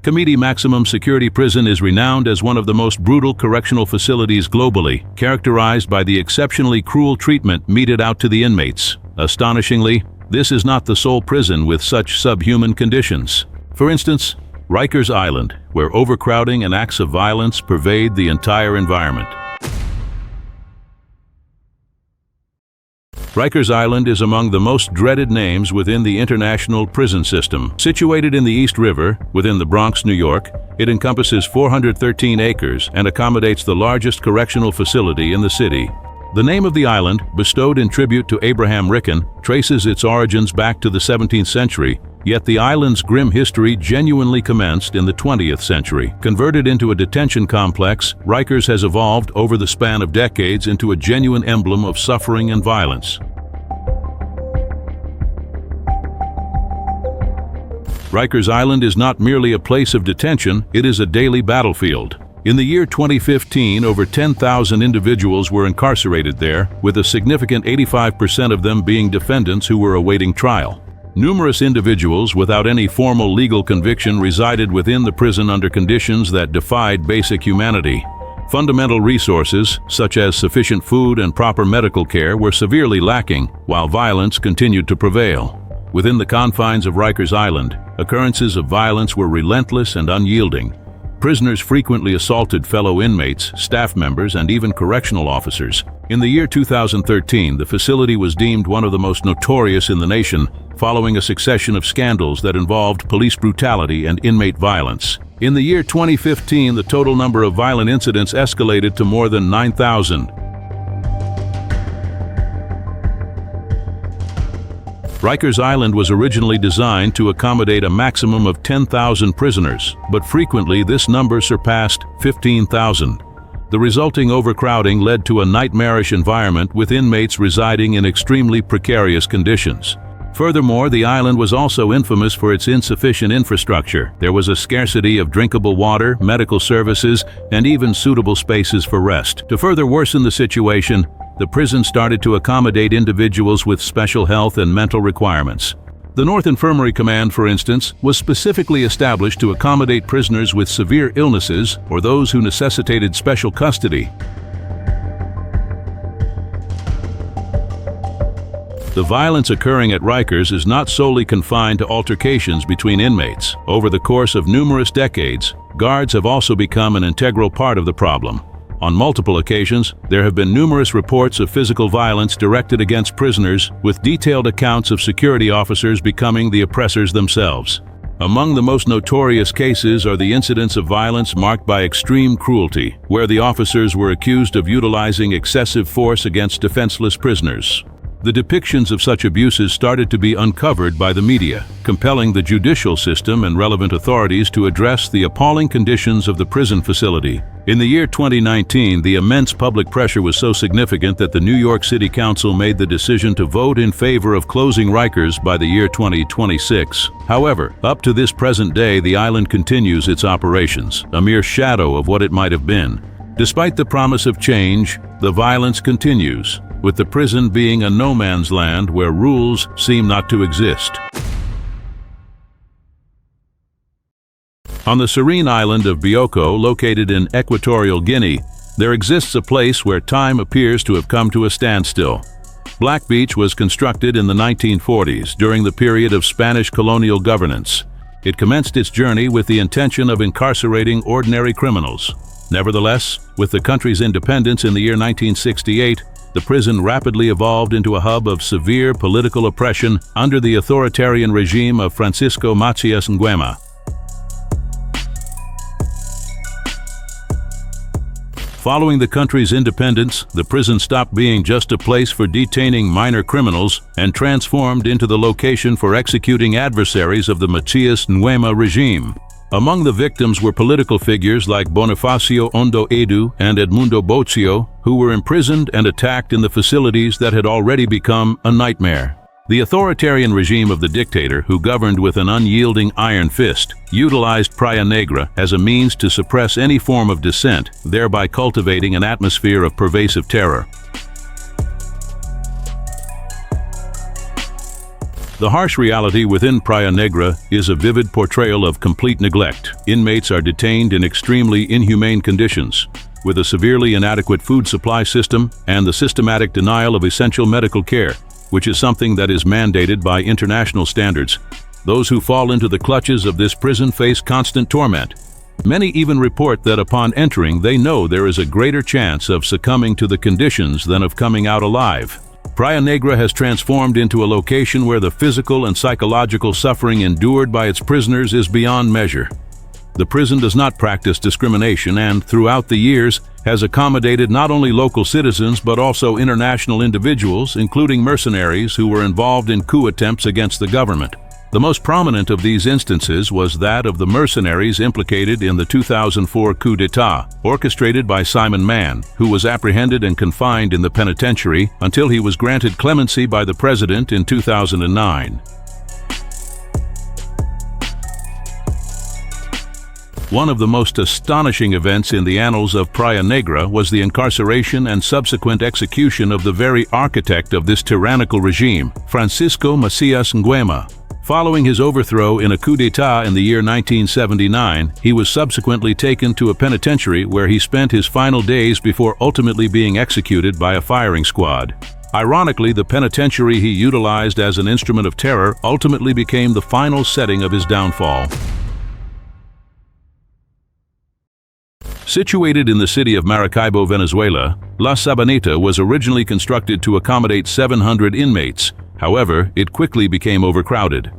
Kamiti Maximum Security Prison is renowned as one of the most brutal correctional facilities globally, characterized by the exceptionally cruel treatment meted out to the inmates. Astonishingly, this is not the sole prison with such subhuman conditions. For instance, Rikers Island, where overcrowding and acts of violence pervade the entire environment. Rikers Island is among the most dreaded names within the international prison system. Situated in the East River, within the Bronx, New York, it encompasses 413 acres and accommodates the largest correctional facility in the city. The name of the island, bestowed in tribute to Abraham Lincoln, traces its origins back to the 17th century, yet the island's grim history genuinely commenced in the 20th century. Converted into a detention complex, Rikers has evolved over the span of decades into a genuine emblem of suffering and violence. Rikers Island is not merely a place of detention, it is a daily battlefield. In the year 2015, over 10,000 individuals were incarcerated there, with a significant 85% of them being defendants who were awaiting trial. Numerous individuals without any formal legal conviction resided within the prison under conditions that defied basic humanity. Fundamental resources, such as sufficient food and proper medical care, were severely lacking, while violence continued to prevail. Within the confines of Rikers Island, occurrences of violence were relentless and unyielding. Prisoners frequently assaulted fellow inmates, staff members, and even correctional officers. In the year 2013, the facility was deemed one of the most notorious in the nation, following a succession of scandals that involved police brutality and inmate violence. In the year 2015, the total number of violent incidents escalated to more than 9,000. Rikers Island was originally designed to accommodate a maximum of 10,000 prisoners, but frequently this number surpassed 15,000. The resulting overcrowding led to a nightmarish environment with inmates residing in extremely precarious conditions. Furthermore, the island was also infamous for its insufficient infrastructure. There was a scarcity of drinkable water, medical services, and even suitable spaces for rest. To further worsen the situation, the prison started to accommodate individuals with special health and mental requirements. The North Infirmary Command, for instance, was specifically established to accommodate prisoners with severe illnesses or those who necessitated special custody. The violence occurring at Rikers is not solely confined to altercations between inmates. Over the course of numerous decades, guards have also become an integral part of the problem. On multiple occasions, there have been numerous reports of physical violence directed against prisoners, with detailed accounts of security officers becoming the oppressors themselves. Among the most notorious cases are the incidents of violence marked by extreme cruelty, where the officers were accused of utilizing excessive force against defenseless prisoners. The depictions of such abuses started to be uncovered by the media, compelling the judicial system and relevant authorities to address the appalling conditions of the prison facility. In the year 2019, the immense public pressure was so significant that the New York City Council made the decision to vote in favor of closing Rikers by the year 2026. However, up to this present day, the island continues its operations, a mere shadow of what it might have been. Despite the promise of change, the violence continues, with the prison being a no-man's land where rules seem not to exist. On the serene island of Bioko, located in Equatorial Guinea, there exists a place where time appears to have come to a standstill. Black Beach was constructed in the 1940s during the period of Spanish colonial governance. It commenced its journey with the intention of incarcerating ordinary criminals. Nevertheless, with the country's independence in the year 1968, the prison rapidly evolved into a hub of severe political oppression under the authoritarian regime of Francisco Macias Nguema. Following the country's independence, the prison stopped being just a place for detaining minor criminals and transformed into the location for executing adversaries of the Macias Nguema regime. Among the victims were political figures like Bonifacio Ondo Edu and Edmundo Bocio, who were imprisoned and attacked in the facilities that had already become a nightmare. The authoritarian regime of the dictator, who governed with an unyielding iron fist, utilized Praia Negra as a means to suppress any form of dissent, thereby cultivating an atmosphere of pervasive terror. The harsh reality within Praia Negra is a vivid portrayal of complete neglect. Inmates are detained in extremely inhumane conditions, with a severely inadequate food supply system and the systematic denial of essential medical care, which is something that is mandated by international standards. Those who fall into the clutches of this prison face constant torment. Many even report that upon entering, they know there is a greater chance of succumbing to the conditions than of coming out alive. Praia Negra has transformed into a location where the physical and psychological suffering endured by its prisoners is beyond measure. The prison does not practice discrimination and, throughout the years, has accommodated not only local citizens but also international individuals, including mercenaries who were involved in coup attempts against the government. The most prominent of these instances was that of the mercenaries implicated in the 2004 coup d'etat, orchestrated by Simon Mann, who was apprehended and confined in the penitentiary until he was granted clemency by the president in 2009. One of the most astonishing events in the annals of Praia Negra was the incarceration and subsequent execution of the very architect of this tyrannical regime, Francisco Macias Nguema. Following his overthrow in a coup d'etat in the year 1979, he was subsequently taken to a penitentiary where he spent his final days before ultimately being executed by a firing squad. Ironically, the penitentiary he utilized as an instrument of terror ultimately became the final setting of his downfall. Situated in the city of Maracaibo, Venezuela, La Sabaneta was originally constructed to accommodate 700 inmates. However, it quickly became overcrowded.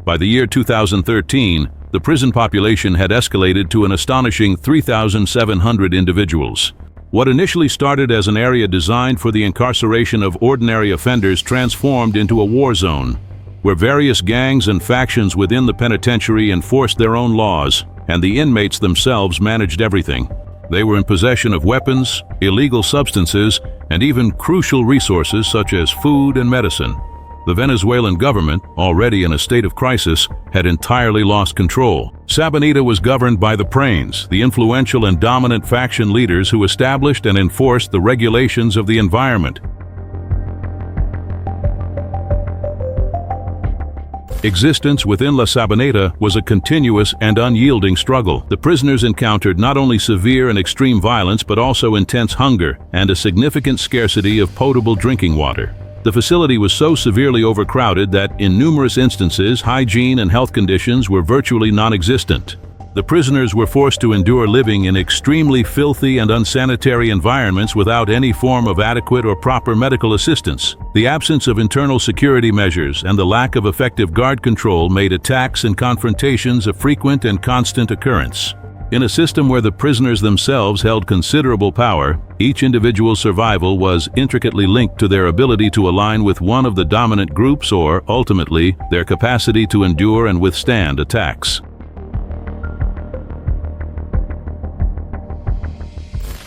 By the year 2013, the prison population had escalated to an astonishing 3,700 individuals. What initially started as an area designed for the incarceration of ordinary offenders transformed into a war zone, where various gangs and factions within the penitentiary enforced their own laws, and the inmates themselves managed everything. They were in possession of weapons, illegal substances, and even crucial resources such as food and medicine. The Venezuelan government, already in a state of crisis, had entirely lost control. Sabaneta was governed by the Prains, the influential and dominant faction leaders who established and enforced the regulations of the environment. Existence within La Sabaneta was a continuous and unyielding struggle. The prisoners encountered not only severe and extreme violence but also intense hunger and a significant scarcity of potable drinking water. The facility was so severely overcrowded that, in numerous instances, hygiene and health conditions were virtually non-existent. The prisoners were forced to endure living in extremely filthy and unsanitary environments without any form of adequate or proper medical assistance. The absence of internal security measures and the lack of effective guard control made attacks and confrontations a frequent and constant occurrence. In a system where the prisoners themselves held considerable power, each individual's survival was intricately linked to their ability to align with one of the dominant groups or, ultimately, their capacity to endure and withstand attacks.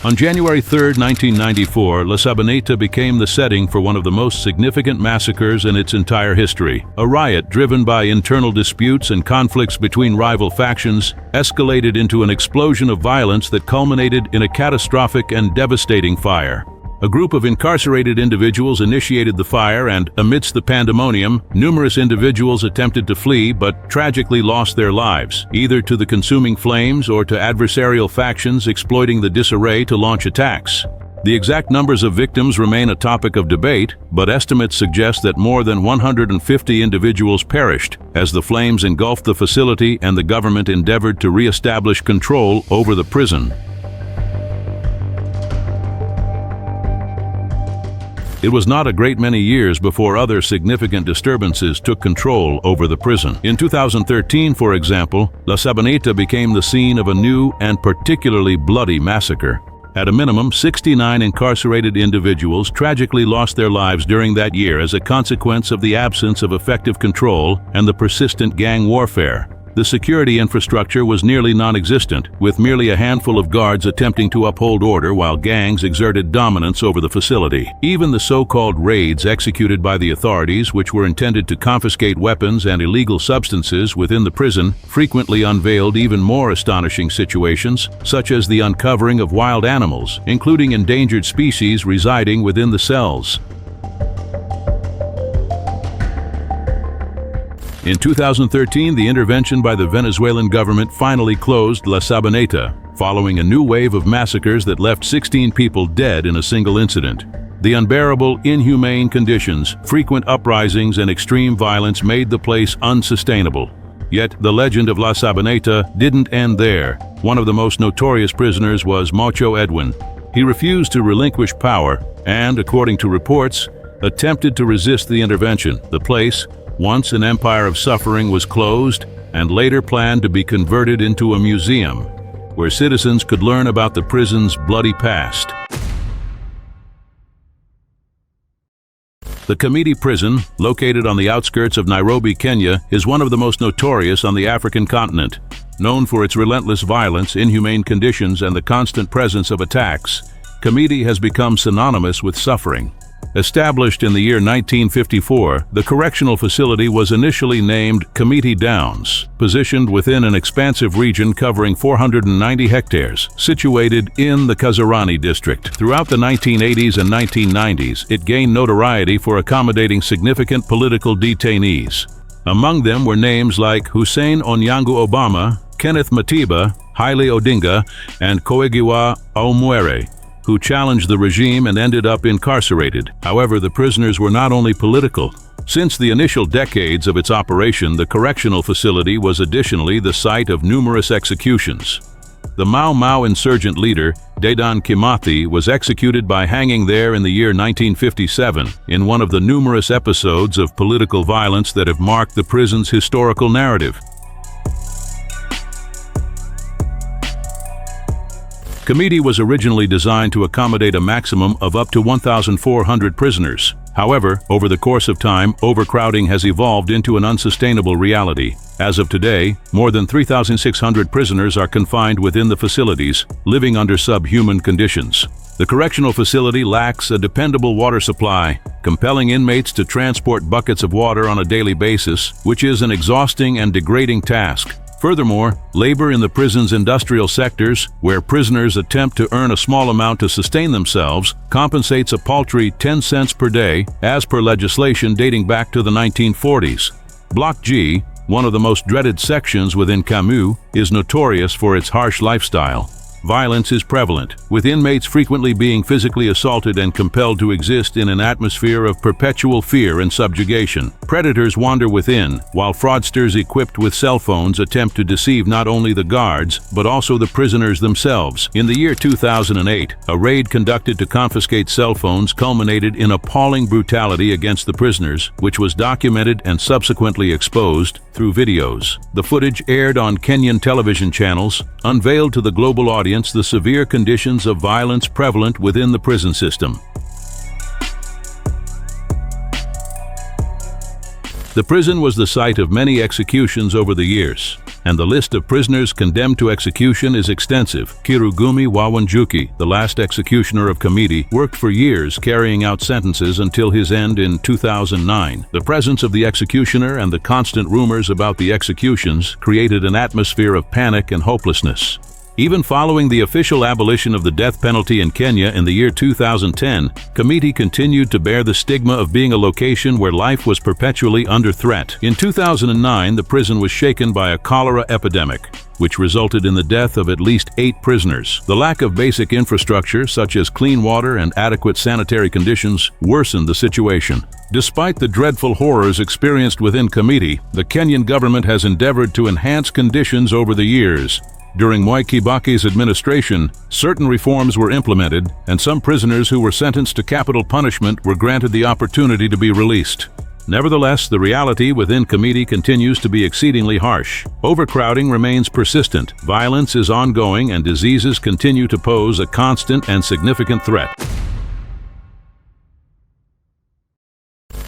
On January 3, 1994, La Sabaneta became the setting for one of the most significant massacres in its entire history. A riot driven by internal disputes and conflicts between rival factions escalated into an explosion of violence that culminated in a catastrophic and devastating fire. A group of incarcerated individuals initiated the fire and, amidst the pandemonium, numerous individuals attempted to flee but tragically lost their lives, either to the consuming flames or to adversarial factions exploiting the disarray to launch attacks. The exact numbers of victims remain a topic of debate, but estimates suggest that more than 150 individuals perished as the flames engulfed the facility and the government endeavored to re-establish control over the prison. It was not a great many years before other significant disturbances took control over the prison. In 2013, for example, La Sabaneta became the scene of a new and particularly bloody massacre. At a minimum, 69 incarcerated individuals tragically lost their lives during that year as a consequence of the absence of effective control and the persistent gang warfare. The security infrastructure was nearly non-existent, with merely a handful of guards attempting to uphold order while gangs exerted dominance over the facility. Even the so-called raids executed by the authorities, which were intended to confiscate weapons and illegal substances within the prison, frequently unveiled even more astonishing situations, such as the uncovering of wild animals, including endangered species residing within the cells. In 2013, the intervention by the Venezuelan government finally closed La Sabaneta, following a new wave of massacres that left 16 people dead in a single incident. The unbearable, inhumane conditions, frequent uprisings, and extreme violence made the place unsustainable. Yet, the legend of La Sabaneta didn't end there. One of the most notorious prisoners was Mocho Edwin. He refused to relinquish power and, according to reports, attempted to resist the intervention. The place, once an empire of suffering, was closed and later planned to be converted into a museum, where citizens could learn about the prison's bloody past. The Kamiti Prison, located on the outskirts of Nairobi, Kenya, is one of the most notorious on the African continent. Known for its relentless violence, inhumane conditions, and the constant presence of attacks, Kamiti has become synonymous with suffering. Established in the year 1954, the correctional facility was initially named Kamiti Downs, positioned within an expansive region covering 490 hectares, situated in the Kasarani district. Throughout the 1980s and 1990s, it gained notoriety for accommodating significant political detainees. Among them were names like Hussein Onyango Obama, Kenneth Matiba, Haile Odinga, and Koigiwa Aumwere, who challenged the regime and ended up incarcerated. However, the prisoners were not only political. Since the initial decades of its operation, the correctional facility was additionally the site of numerous executions. The Mau Mau insurgent leader, Dedan Kimathi, was executed by hanging there in the year 1957 in one of the numerous episodes of political violence that have marked the prison's historical narrative. Kamiti was originally designed to accommodate a maximum of up to 1,400 prisoners. However, over the course of time, overcrowding has evolved into an unsustainable reality. As of today, more than 3,600 prisoners are confined within the facilities, living under subhuman conditions. The correctional facility lacks a dependable water supply, compelling inmates to transport buckets of water on a daily basis, which is an exhausting and degrading task. Furthermore, labor in the prison's industrial sectors, where prisoners attempt to earn a small amount to sustain themselves, compensates a paltry 10 cents per day, as per legislation dating back to the 1940s. Block G, one of the most dreaded sections within Camus, is notorious for its harsh lifestyle. Violence is prevalent, with inmates frequently being physically assaulted and compelled to exist in an atmosphere of perpetual fear and subjugation. Predators wander within, while fraudsters equipped with cell phones attempt to deceive not only the guards, but also the prisoners themselves. In the year 2008, a raid conducted to confiscate cell phones culminated in appalling brutality against the prisoners, which was documented and subsequently exposed through videos. The footage, aired on Kenyan television channels, unveiled to the global audience the severe conditions of violence prevalent within the prison system. The prison was the site of many executions over the years, and the list of prisoners condemned to execution is extensive. Kirugumi Wawanjuki, the last executioner of Kamiti, worked for years carrying out sentences until his end in 2009. The presence of the executioner and the constant rumors about the executions created an atmosphere of panic and hopelessness. Even following the official abolition of the death penalty in Kenya in the year 2010, Kamiti continued to bear the stigma of being a location where life was perpetually under threat. In 2009, the prison was shaken by a cholera epidemic, which resulted in the death of at least 8 prisoners. The lack of basic infrastructure, such as clean water and adequate sanitary conditions, worsened the situation. Despite the dreadful horrors experienced within Kamiti, the Kenyan government has endeavored to enhance conditions over the years. During Mwai Kibaki's administration, certain reforms were implemented, and some prisoners who were sentenced to capital punishment were granted the opportunity to be released. Nevertheless, the reality within Kamiti continues to be exceedingly harsh. Overcrowding remains persistent, violence is ongoing, and diseases continue to pose a constant and significant threat.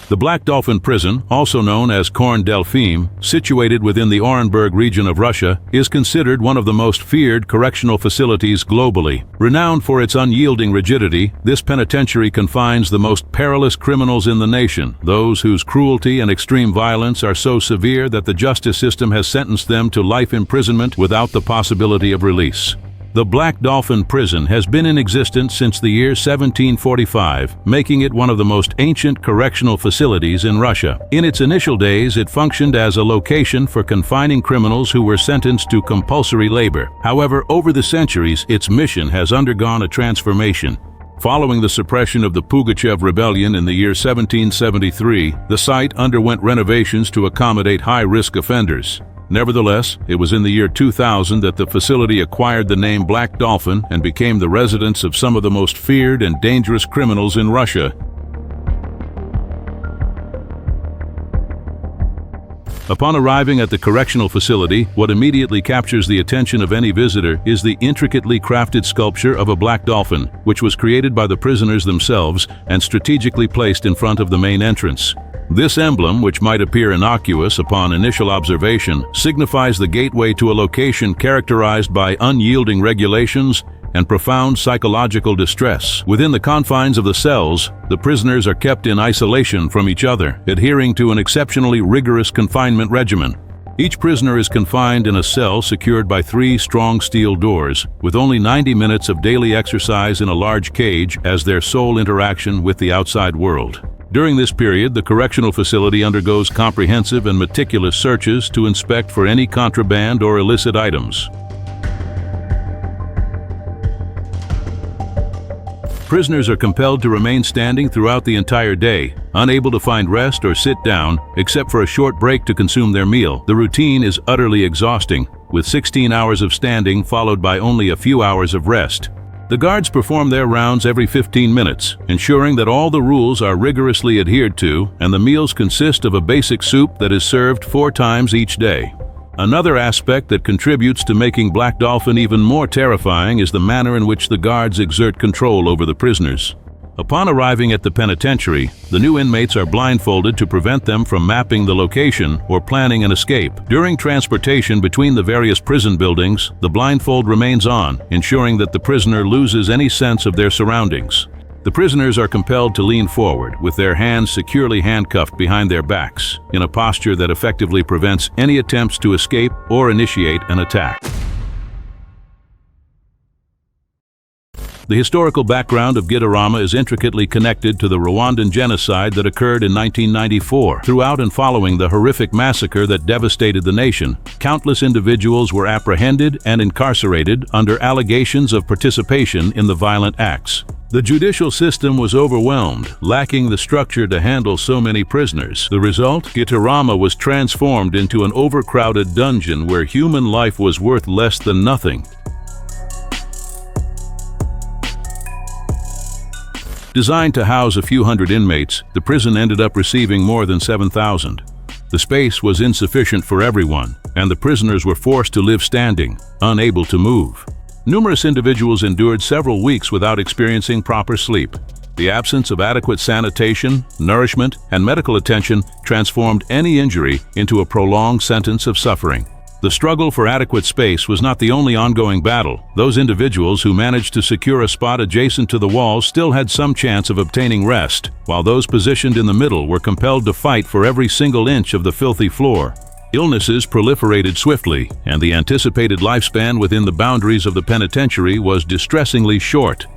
The Black Dolphin Prison, also known as Corn Delphine, situated within the Orenburg region of Russia, is considered one of the most feared correctional facilities globally. Renowned for its unyielding rigidity, this penitentiary confines the most perilous criminals in the nation, those whose cruelty and extreme violence are so severe that the justice system has sentenced them to life imprisonment without the possibility of release. The Black Dolphin prison has been in existence since the year 1745, making it one of the most ancient correctional facilities in Russia. In its initial days, it functioned as a location for confining criminals who were sentenced to compulsory labor. However, over the centuries, its mission has undergone a transformation. Following the suppression of the Pugachev Rebellion in the year 1773, the site underwent renovations to accommodate high-risk offenders. Nevertheless, it was in the year 2000 that the facility acquired the name Black Dolphin and became the residence of some of the most feared and dangerous criminals in Russia. Upon arriving at the correctional facility, what immediately captures the attention of any visitor is the intricately crafted sculpture of a black dolphin, which was created by the prisoners themselves and strategically placed in front of the main entrance. This emblem, which might appear innocuous upon initial observation, signifies the gateway to a location characterized by unyielding regulations and profound psychological distress. Within the confines of the cells, the prisoners are kept in isolation from each other, adhering to an exceptionally rigorous confinement regimen. Each prisoner is confined in a cell secured by 3 strong steel doors, with only 90 minutes of daily exercise in a large cage as their sole interaction with the outside world. During this period, the correctional facility undergoes comprehensive and meticulous searches to inspect for any contraband or illicit items. Prisoners are compelled to remain standing throughout the entire day, unable to find rest or sit down, except for a short break to consume their meal. The routine is utterly exhausting, with 16 hours of standing followed by only a few hours of rest. The guards perform their rounds every 15 minutes, ensuring that all the rules are rigorously adhered to, and the meals consist of a basic soup that is served 4 times each day. Another aspect that contributes to making Black Dolphin even more terrifying is the manner in which the guards exert control over the prisoners. Upon arriving at the penitentiary, the new inmates are blindfolded to prevent them from mapping the location or planning an escape. During transportation between the various prison buildings, the blindfold remains on, ensuring that the prisoner loses any sense of their surroundings. The prisoners are compelled to lean forward, with their hands securely handcuffed behind their backs, in a posture that effectively prevents any attempts to escape or initiate an attack. The historical background of Gitarama is intricately connected to the Rwandan genocide that occurred in 1994. Throughout and following the horrific massacre that devastated the nation, countless individuals were apprehended and incarcerated under allegations of participation in the violent acts. The judicial system was overwhelmed, lacking the structure to handle so many prisoners. The result? Gitarama was transformed into an overcrowded dungeon where human life was worth less than nothing. Designed to house a few hundred inmates, the prison ended up receiving more than 7,000. The space was insufficient for everyone, and the prisoners were forced to live standing, unable to move. Numerous individuals endured several weeks without experiencing proper sleep. The absence of adequate sanitation, nourishment, and medical attention transformed any injury into a prolonged sentence of suffering. The struggle for adequate space was not the only ongoing battle. Those individuals who managed to secure a spot adjacent to the walls still had some chance of obtaining rest, while those positioned in the middle were compelled to fight for every single inch of the filthy floor. Illnesses proliferated swiftly, and the anticipated lifespan within the boundaries of the penitentiary was distressingly short.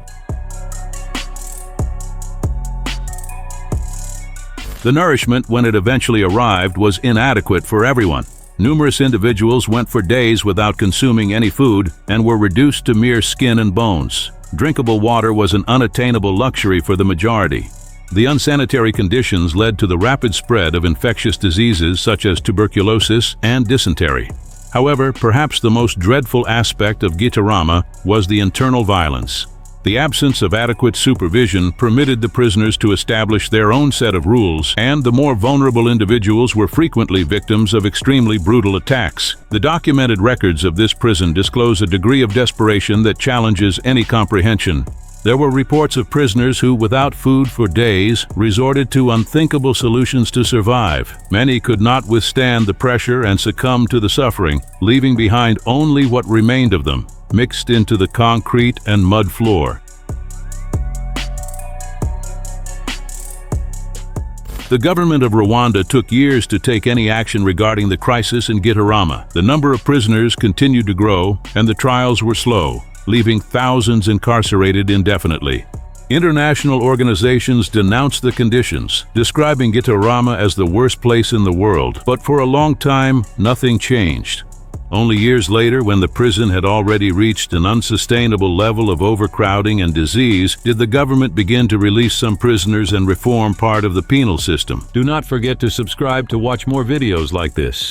The nourishment, when it eventually arrived, was inadequate for everyone. Numerous individuals went for days without consuming any food and were reduced to mere skin and bones. Drinkable water was an unattainable luxury for the majority. The unsanitary conditions led to the rapid spread of infectious diseases such as tuberculosis and dysentery. However, perhaps the most dreadful aspect of Gitarama was the internal violence. The absence of adequate supervision permitted the prisoners to establish their own set of rules, and the more vulnerable individuals were frequently victims of extremely brutal attacks. The documented records of this prison disclose a degree of desperation that challenges any comprehension. There were reports of prisoners who, without food for days, resorted to unthinkable solutions to survive. Many could not withstand the pressure and succumbed to the suffering, leaving behind only what remained of them, mixed into the concrete and mud floor. The government of Rwanda took years to take any action regarding the crisis in Gitarama. The number of prisoners continued to grow, and the trials were slow, leaving thousands incarcerated indefinitely. International organizations denounced the conditions, describing Gitarama as the worst place in the world, but for a long time, nothing changed. Only years later, when the prison had already reached an unsustainable level of overcrowding and disease, did the government begin to release some prisoners and reform part of the penal system. Do not forget to subscribe to watch more videos like this.